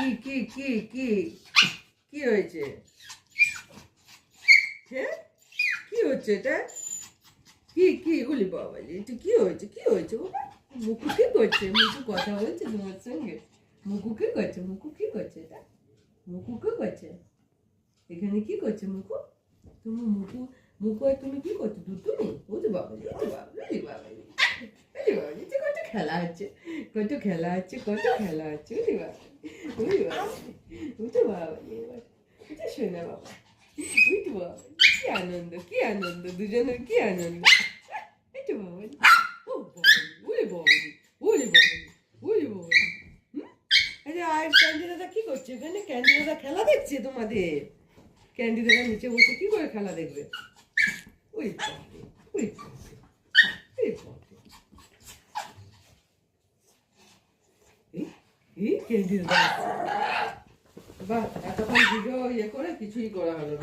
কি কি কি কি কি হয়েছে? হ্যাঁ, কি হচ্ছে এটা? কি কি গুলি বাবা, এটা কি হয়েছে? কি হয়েছে বাবা? মুকু কি করছে? মুকু কথা বলছে তোমার সঙ্গে? মুকু কি করছে? মুকু কি করছে এটা? মুকু কি করছে? এখানে কি করছে মুকু? তুমি মুকু, মুকু আর তুমি কি করছো? দুটুমি? ও তো বাবা, ও তো বাবা, ওরে বাবা, ওরে বাবা, এটা কত খেলা হচ্ছে, কত খেলা হচ্ছে, কত খেলা হচ্ছে, ওরে বাবা, ওরে বাবা, ও তো বাবা, এটা শোনা বাবা, ওই তো বাবা, কি আনন্দ, কি আনন্দ, দুজনের কি আনন্দ, এই তো বাবা, ও বাবা, ওরে বাবা, ওরে বাবা, ওরে বাবা, আরে আর ক্যান্ডি দাদা কি করছে এখানে? ক্যান্ডি দাদা খেলা দেখছে তোমাদের। ক্যান্ডি দাদা নিচে বসে কি করে খেলা দেখবে? ওই বাপরে, ওই বাপরে, ওই বাপরে। এই ক্যান্ডি দাদা, বাহ, এতক্ষণ ভিডিও ইয়ে করে কিছুই করা হলো না।